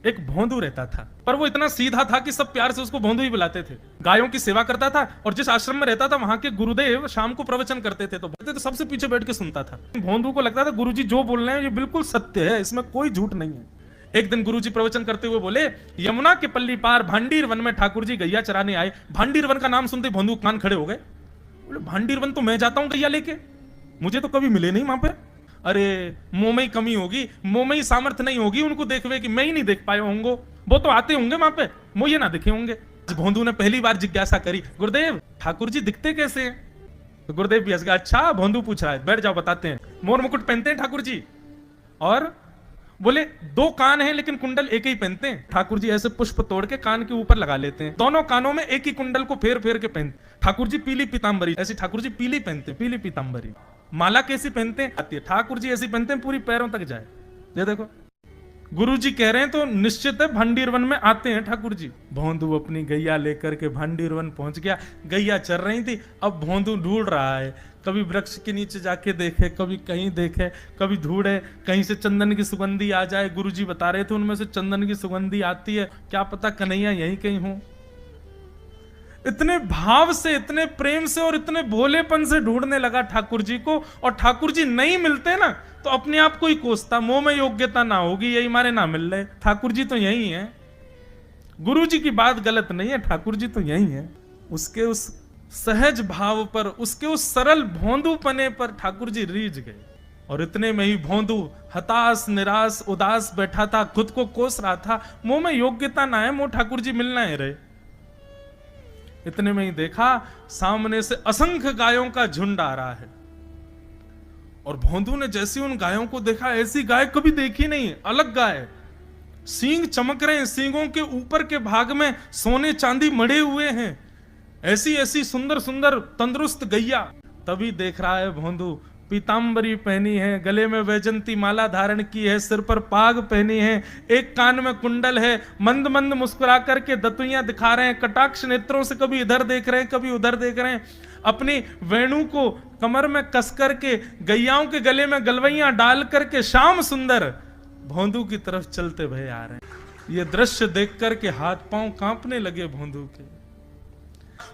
एक भोंदू रहता था, पर वो इतना सीधा था कि सब प्यार से उसको भोंदू ही बुलाते थे। गायों की सेवा करता था और जिस आश्रम में रहता था वहां के गुरुदेव शाम को प्रवचन करते थे तो सबसे पीछे बैठ के सुनता था। भोंदू को लगता था गुरुजी जो बोल रहे हैं ये बिल्कुल सत्य है, इसमें कोई झूठ नहीं है। एक दिन गुरुजी प्रवचन करते हुए बोले, यमुना के पल्ली पार भांडीर वन में ठाकुर जी गैया चराने आए। भांडीर वन का नाम सुनते भोंदू कान खड़े हो गए। बोले भांडीर वन तो मैं जाता हूं गैया लेके, मुझे तो कभी मिले नहीं वहां पे। अरे मुंह में ही कमी होगी, मुंह में ही सामर्थ्य नहीं होगी उनको देखवे कि मैं ही नहीं देख पाए होंगे, वो तो आते होंगे वहां पे, मुझे ना दिखे होंगे। भोंदू ने पहली बार जिज्ञासा करी, गुरुदेव ठाकुर जी दिखते कैसे हैं? तो गुरुदेव भी हंस गया, अच्छा भोंदू पूछ रहा है, बैठ जाओ बताते हैं। मोर मुकुट पहनते हैं ठाकुर जी, और बोले दो कान हैं लेकिन कुंडल एक ही पहनते हैं। ठाकुर जी ऐसे पुष्प तोड़ के कान के ऊपर लगा लेते हैं, दोनों कानों में एक ही कुंडल को फेर फेर के पहनते। ठाकुर जी पीली पीतांबरी, ऐसी ठाकुर जी पीली पहनते, पीली पीतांबरी। माला कैसी पहनते हैं आती है, ठाकुर जी ऐसी पहनते हैं पूरी पैरों तक जाए। ये देखो गुरु जी कह रहे हैं तो निश्चित है भांडीर वन में आते हैं ठाकुर जी। भोंदू अपनी गैया लेकर के भांडीर वन पहुंच गया। गैया चल रही थी, अब भोंदू ढूंढ रहा है, कभी वृक्ष के नीचे जाके देखे, कभी कहीं देखे, कभी ढूंढे कहीं से चंदन की सुगंधी आ जाए। गुरुजी बता रहे थे उनमें से चंदन की सुगंधी आती है, क्या पता कन्हैया यहीं कहीं हो। इतने भाव से, इतने प्रेम से और इतने भोलेपन से ढूंढने लगा ठाकुर जी को, और ठाकुर जी नहीं मिलते ना तो अपने आप को ही कोसता, मुंह में योग्यता ना होगी यही मारे ना मिल रहे, ठाकुर जी तो यही है। गुरु जी की बात गलत नहीं है, ठाकुर जी तो यही है। उसके उस सहज भाव पर, उसके उस सरल भोंदू पने पर ठाकुर जी रीझ गए। और इतने में ही भोंदू हताश निराश उदास बैठा था, खुद को कोस रहा था, मुंह में योग्यता ना है, मुंह ठाकुर जी मिलना है रहे। इतने में ही देखा सामने से असंख्य गायों का झुंड आ रहा है, और भोंदू ने जैसे उन गायों को देखा, ऐसी गाय कभी देखी नहीं, अलग गाय, सींग चमक रहे हैं, सींगों के ऊपर के भाग में सोने चांदी मढ़े हुए हैं, ऐसी ऐसी सुंदर सुंदर तंदुरुस्त गैया। तभी देख रहा है भोंदू पीतांबरी पहनी है, गले में वैजंती माला धारण की है, सिर पर पाग पहनी है, एक कान में कुंडल है, मंद मंद मुस्कुरा करके दतुइयां दिखा रहे हैं, कटाक्ष नेत्रों से कभी इधर देख रहे हैं कभी उधर देख रहे हैं, अपनी वेणु को कमर में कस करके गैयाओं के गले में गलवैयां डाल करके श्याम सुंदर भोंदू की तरफ चलते भय आ रहे हैं। ये दृश्य देख करके हाथ पांव कांपने लगे भोंदू के।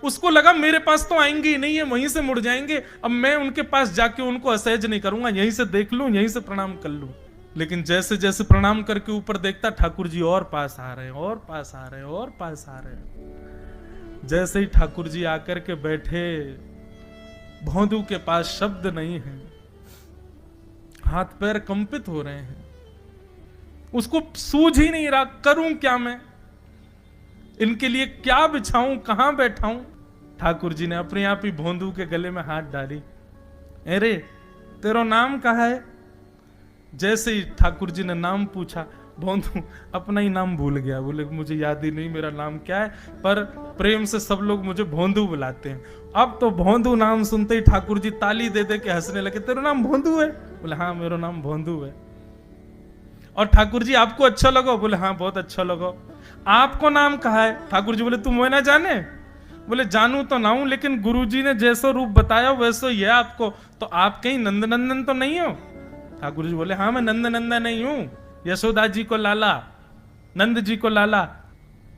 उसको लगा मेरे पास तो आएंगे ही नहीं, है वहीं से मुड़ जाएंगे, अब मैं उनके पास जाके उनको असहज नहीं करूंगा, यहीं से देख लूं, यहीं से प्रणाम कर लूं। लेकिन जैसे जैसे प्रणाम करके ऊपर देखता, ठाकुर जी और पास आ रहे हैं, और पास आ रहे हैं, और पास आ रहे हैं। जैसे ही ठाकुर जी आकर के बैठे, भोंदू के पास शब्द नहीं है, हाथ पैर कंपित हो रहे हैं, उसको सूझ ही नहीं रहा करूं क्या मैं, इनके लिए क्या बिछाऊं, कहां बैठाऊं। ठाकुर जी ने अपने आप ही भोंदू के गले में हाथ डाली, अरे तेरा नाम कहा है? जैसे ही ठाकुर जी ने नाम पूछा, भोंदू अपना ही नाम भूल गया, बोले मुझे याद ही नहीं मेरा नाम क्या है, पर प्रेम से सब लोग मुझे भोंदू बुलाते हैं। अब तो भोंदू नाम सुनते ही ठाकुर जी ताली दे दे के हंसने लगे, तेरा नाम भोंदू है? बोले हाँ मेरा नाम भोंदू है। और ठाकुर जी आपको अच्छा लगा? बोले हाँ बहुत अच्छा लगा। आपको नाम कहा है? ठाकुर जी बोले तुम वो ना जाने? बोले जानू तो ना हूं, लेकिन गुरुजी ने जैसा रूप बताया वैसा ही है आपको, तो आप कहीं नंद नंदन तो नहीं हो? ठाकुर जी बोले हाँ मैं नंद नंदन नहीं हूं, यशोदा जी को लाला, नंद जी को लाला।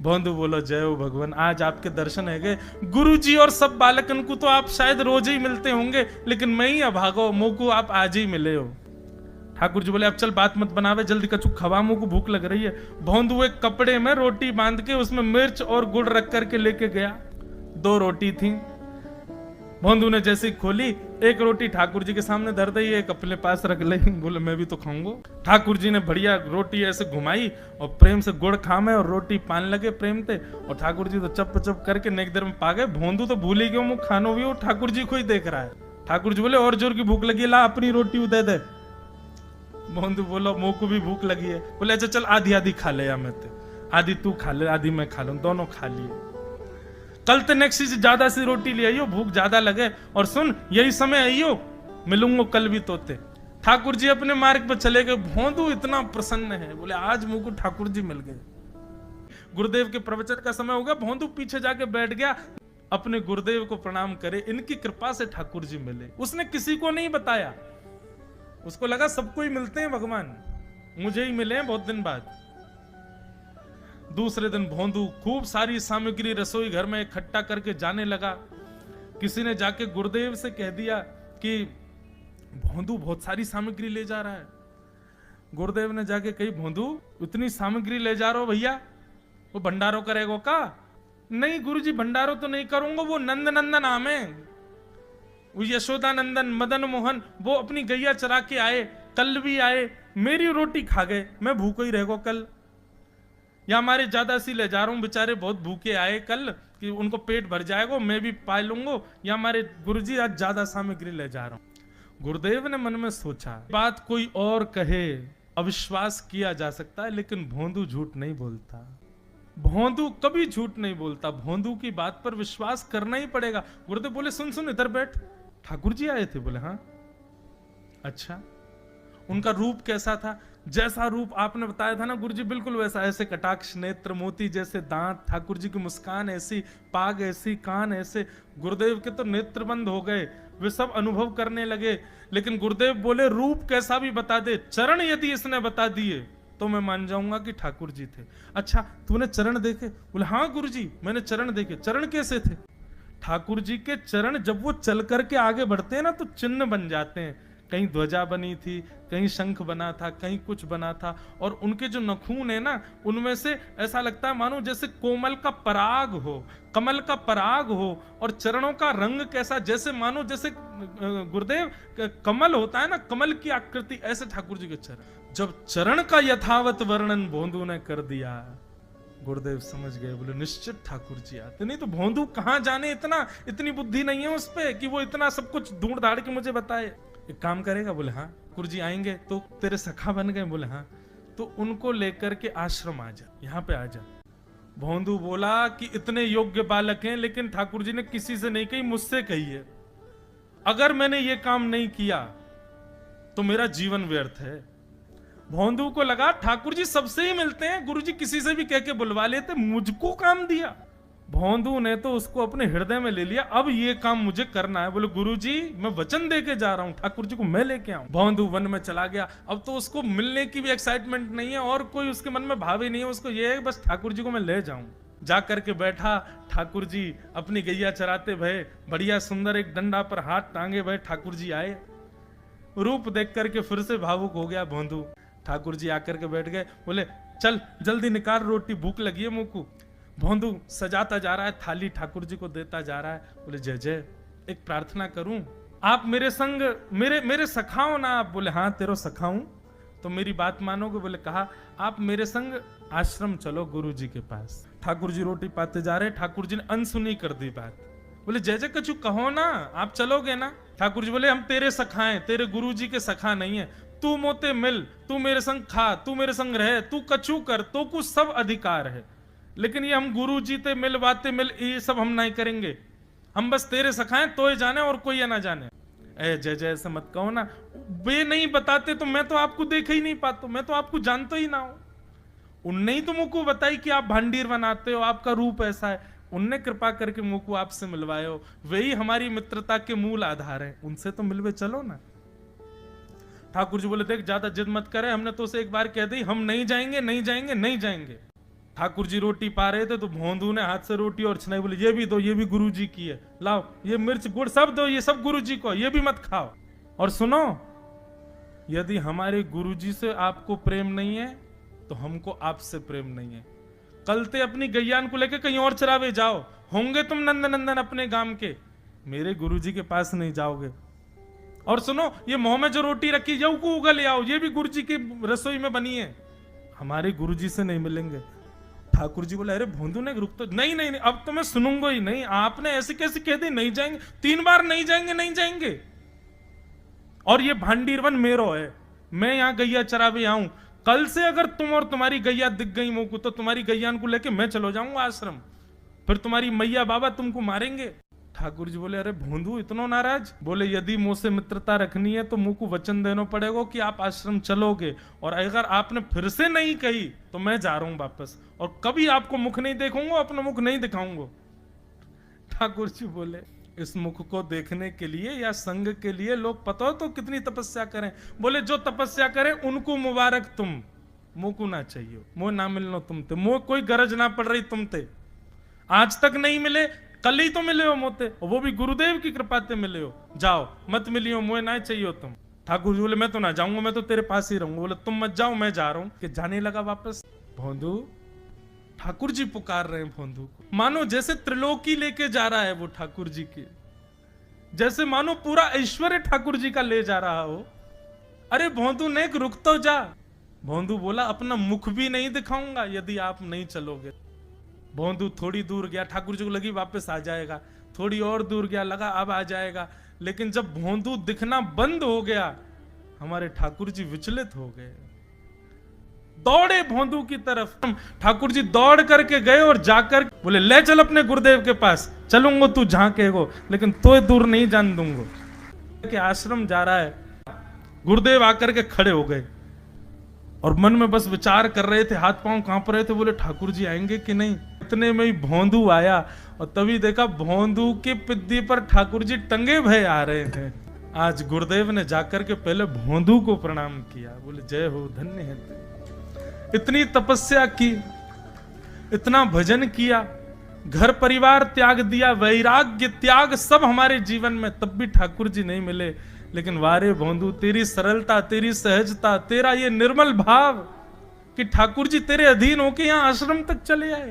भोंदू बोलो जय हो भगवान, आज आपके दर्शन है गए। गुरु जी और सब बालकन को तो आप शायद रोज ही मिलते होंगे, लेकिन मैं ही अभागो, मुंह को आप आज ही मिले हो। ठाकुर जी बोले अब चल बात मत बनावे, जल्दी कछु खवा, मुंह को भूख लग रही है। भोंदू एक कपड़े में रोटी बांध के उसमें मिर्च और गुड़ रख करके लेके गया। 2 रोटी थी, भोंदू ने जैसे ही खोली, एक रोटी ठाकुर जी के सामने धर दी, एक अपने पास रख ली, बोले मैं भी तो खाऊंगा। ठाकुर जी ने बढ़िया रोटी ऐसे घुमाई और प्रेम से गुड़ खामे और रोटी पान लगे प्रेम से, और ठाकुर जी तो चप चप करके नेक देर में पा गए। भोंदू तो भूल ही गयो, मुंह खानो भी, वो ठाकुर जी को ही देख रहा है। ठाकुर जी बोले और जोर की भूख लगी, ला अपनी रोटी दे दे। भोंदू बोलो मुंह को भी भूख लगी है। बोले अच्छा चल आधी आधी खा ले, या मैं आधी तू खा ले आधी मैं खा लूं, दोनों खा लिए। कल ते नेक्स्ट से ज्यादा सी रोटी ले आइयो, भूख ज्यादा लगे, और सुन यही समय आइयो, मिलूंगा कल भी तोते। ठाकुर जी अपने मार्ग पर चले गए। भोंदू इतना प्रसन्न है, बोले आज मुझको ठाकुर जी मिल गए। गुरुदेव के प्रवचन का समय हो गया, भोंदू पीछे जाके बैठ गया, अपने गुरुदेव को प्रणाम करे, इनकी कृपा से ठाकुर जी मिले। उसने किसी को नहीं बताया, उसको लगा सबको ही मिलते हैं भगवान, मुझे ही मिले हैं बहुत दिन बाद। दूसरे दिन भोंदू खूब सारी सामग्री रसोई घर में इकट्ठा करके जाने लगा। किसी ने जाके गुरुदेव से कह दिया कि भोंदू बहुत सारी सामग्री ले जा रहा है। गुरुदेव ने जाके कही, भोंदू इतनी सामग्री ले जा रहा हो भैया, वो भंडारो करेगो का? नहीं गुरुजी भंडारो तो नहीं करूंगा, वो नंद नंदन नाम है, वो यशोदा नंदन मदन मोहन, वो अपनी गैया चरा के आए, कल भी आए, मेरी रोटी खा गए, मैं भूखो ही रहेगो कल। या हमारे ज्यादा सी ले जा रहा हूं, बेचारे बहुत भूखे आए कल कि उनको पेट भर जाएगा, मैं भी पाए लूंगा, या हमारे गुरुजी आज ज्यादा सामग्री ले जा रहा हूं। गुरुदेव ने मन में सोचा, बात कोई और कहे अविश्वास किया जा सकता है, लेकिन भोंदू झूठ नहीं बोलता। भोंदू कभी झूठ नहीं बोलता, भोंदू की बात पर विश्वास करना ही पड़ेगा। गुरुदेव बोले, सुन सुन इधर बैठ, ठाकुर जी आए थे। बोले हाँ। अच्छा, उनका रूप कैसा था? जैसा रूप आपने बताया था ना गुरुजी, बिल्कुल वैसा, ऐसे कटाक्ष नेत्र, मोती जैसे दांत, ठाकुर जी की मुस्कान ऐसी, पाग ऐसी, कान ऐसे। गुरुदेव के तो नेत्र बंद हो गए, वे सब अनुभव करने लगे। लेकिन गुरुदेव बोले, रूप कैसा भी बता दे, चरण यदि इसने बता दिए तो मैं मान जाऊंगा कि ठाकुर जी थे। अच्छा तूने चरण देखे? बोले हाँ गुरुजी मैंने चरण देखे। चरण कैसे थे? ठाकुर जी के चरण जब वो चल करके आगे बढ़ते हैं ना तो चिन्ह बन जाते हैं। कहीं ध्वजा बनी थी, कहीं शंख बना था, कहीं कुछ बना था, और उनके जो नखून है ना उनमें से ऐसा लगता है मानो जैसे कोमल का पराग हो, कमल का पराग हो। और चरणों का रंग कैसा, जैसे मानो जैसे गुरुदेव कमल होता है ना, कमल की आकृति, ऐसे ठाकुर जी के चरण। जब चरण का यथावत वर्णन भोंदू ने कर दिया, गुरुदेव समझ गए। बोले निश्चित ठाकुर जी आते, नहीं तो भोंदू कहां जाने, इतनी बुद्धि नहीं है उस पे कि वो इतना सब कुछ ढूंढ धाड़ के मुझे बताए। एक काम करेगा? बोले हाँ। गुरु जी आएंगे तो तेरे सखा बन गए? बोले हाँ। तो उनको लेकर के आश्रम आ जा, यहाँ पे आ जा। भोंदू बोला कि इतने योग्य बालक हैं, लेकिन ठाकुर जी ने किसी से नहीं कही, मुझसे कही है। अगर मैंने ये काम नहीं किया तो मेरा जीवन व्यर्थ है। भोंदू को लगा ठाकुर जी सबसे ही मिलते हैं, गुरु जी किसी से भी कह के बुलवा लेते, मुझको काम दिया। भोंदू ने तो उसको अपने हृदय में ले लिया, अब ये काम मुझे करना है। बोले गुरुजी मैं वचन दे के जा रहा हूं, ठाकुर जी को मैं लेके आऊं। भोंदू वन में चला गया। अब तो उसको मिलने की भी एक्साइटमेंट नहीं है और कोई उसके मन में भाव ही नहीं है, उसको ये है बस ठाकुर जी को मैं ले जाऊं। जा करके बैठा, ठाकुर जी अपनी गैया चराते भये, बढ़िया सुंदर एक डंडा पर हाथ टांगे भये ठाकुर जी आए। रूप देख करके फिर से भावुक हो गया भोंदू। ठाकुर जी आकर के बैठ गए। बोले चल जल्दी निकाल रोटी, भूख लगी है मुंह को। भोंदू सजाता जा रहा है, थाली ठाकुर जी को देता जा रहा है। बोले जय जय, एक प्रार्थना करूं, आप मेरे संग मेरे सखाओ ना आप? बोले हाँ तेरो सखाऊं तो मेरी बात मानोगे? बोले कहा, आप मेरे संग आश्रम चलो गुरु जी के पास। ठाकुर जी रोटी पाते जा रहे, ठाकुर जी ने अनसुनी कर दी बात। बोले जय जय कछु कहो ना, आप चलोगे ना? ठाकुर जी बोले हम तेरे सखा हैं, तेरे गुरु जी के सखा नहीं है। तू मोते मिल, तू मेरे संग खा, तू मेरे संग रहे, तू कछु कर, तो कुछ सब अधिकार है, लेकिन ये हम गुरु जी ते मिल बातें मिल ये सब हम नहीं करेंगे। हम बस तेरे सखाएं तो ही जाने और कोई ना जाने। ए जय जय ऐसे मत कहो ना, वे नहीं बताते तो मैं तो आपको देख ही नहीं पाता, मैं तो आपको जानता ही ना हूं। उनने ही तो मुझको बताई कि आप भांडीर बनाते हो, आपका रूप ऐसा है, उनने कृपा करके मुझको आपसे मिलवाए हो, वही हमारी मित्रता के मूल आधार है, उनसे तो मिलवे चलो ना। ठाकुर जी बोले देख ज्यादा जिद मत करे, हमने तो उसे एक बार कह दी हम नहीं जाएंगे नहीं जाएंगे नहीं जाएंगे। ठाकुर जी रोटी पा रहे थे तो भोंदू ने हाथ से रोटी और छनाई, बोले ये भी दो, ये भी गुरु जी की है, लाओ ये मिर्च गुड़ सब दो, ये सब गुरु जी को, ये भी मत खाओ। और सुनो, यदि हमारे गुरु जी से आपको प्रेम नहीं है तो हमको आपसे प्रेम नहीं है। कल ते अपनी गैयान को लेके कहीं और चरावे जाओ, होंगे तुम नंद नंदन अपने गांव के, मेरे गुरु जी के पास नहीं जाओगे। और सुनो, ये मुंह में जो रोटी रखी यू को उगल ले आओ, ये भी गुरु जी की रसोई में बनी है, हमारे गुरु जी से नहीं मिलेंगे। ठाकुर जी बोले अरे भोंदू ने रुक तो, नहीं नहीं नहीं अब तो मैं सुनूंगा ही नहीं, आपने ऐसे कैसे कह दी नहीं जाएंगे, 3 बार नहीं जाएंगे नहीं जाएंगे। और ये भांडीरवन मेरो है, मैं यहां गैया चरावे आऊं, कल से अगर तुम और तुम्हारी गैया दिख गई मुंह को तो तुम्हारी गैयान को लेके मैं चलो जाऊंगा आश्रम, फिर तुम्हारी मैया बाबा तुमको मारेंगे। ठाकुर जी बोले अरे भोंदू इतना नाराज? बोले यदि मुंह से मित्रता रखनी है तो मुंह को वचन देना पड़ेगा कि आप आश्रम चलोगे, और अगर आपने फिर से नहीं कही तो मैं जा रहा हूं वापस, और कभी आपको मुख नहीं देखूंगा, अपना मुख नहीं दिखाऊंगा। ठाकुर जी बोले इस मुख को देखने के लिए या संग के लिए लोग पता हो तो कितनी तपस्या करें। बोले जो तपस्या करें उनको मुबारक तुम, मोको ना चाहिए, मो ना मिलनो तुमते, मो कोई गरज ना पड़ रही तुमते, आज तक नहीं मिले, कल ही तो मिले हो मोते, वो भी गुरुदेव की कृपा से मिले हो, जाओ मत मिलियो, मोए ना चाहिए तुम। ठाकुर जी बोले मैं तो ना जाऊंगा, मैं तो तेरे पास ही रहूंगा। बोले तुम मत जाओ, मैं जा रहा हूं। कि जाने लगा वापस। भोंदू, ठाकुर जी पुकार रहे हैं भोंदू को, मानो जैसे त्रिलोकी लेके जा रहा है वो ठाकुर जी के, जैसे मानो पूरा ऐश्वर्य ठाकुर जी का ले जा रहा हो। अरे भोंदू ने रुक तो जा। भोंदू बोला अपना मुख भी नहीं दिखाऊंगा यदि आप नहीं चलोगे। भोंदू थोड़ी दूर गया, ठाकुर जी को लगी वापस आ जाएगा, थोड़ी और दूर गया, लगा अब आ जाएगा, लेकिन जब भोंदू दिखना बंद हो गया, हमारे ठाकुर जी विचलित हो गए, दौड़े भोंदू की तरफ। ठाकुर जी दौड़ करके गए और जाकर बोले ले चल अपने गुरुदेव के पास, चलूंगा तू जहां कहेगो, लेकिन तो दूर नहीं जान दूंगा। के आश्रम जा रहा है, गुरुदेव आकर के खड़े हो गए और मन में बस विचार कर रहे थे, हाथ पांव कांप रहे थे, बोले ठाकुर जी आएंगे कि नहीं। इतने में ही भोंदू आया और तभी देखा भोंदू के पिद्दी पर ठाकुर जी टंगे भय आ रहे थे। आज गुरुदेव ने जाकर के पहले भोंदू को प्रणाम किया, बोले जय हो, धन्य है तू, इतनी तपस्या की, इतना भजन किया, घर परिवार त्याग दिया, वैराग्य त्याग सब हमारे जीवन में, तब भी ठाकुर जी नहीं मिले। लेकिन वारे भोंदू, तेरी सरलता, तेरी सहजता, तेरा ये निर्मल भाव कि ठाकुर जी तेरे अधीन होके यहां आश्रम तक चले आए।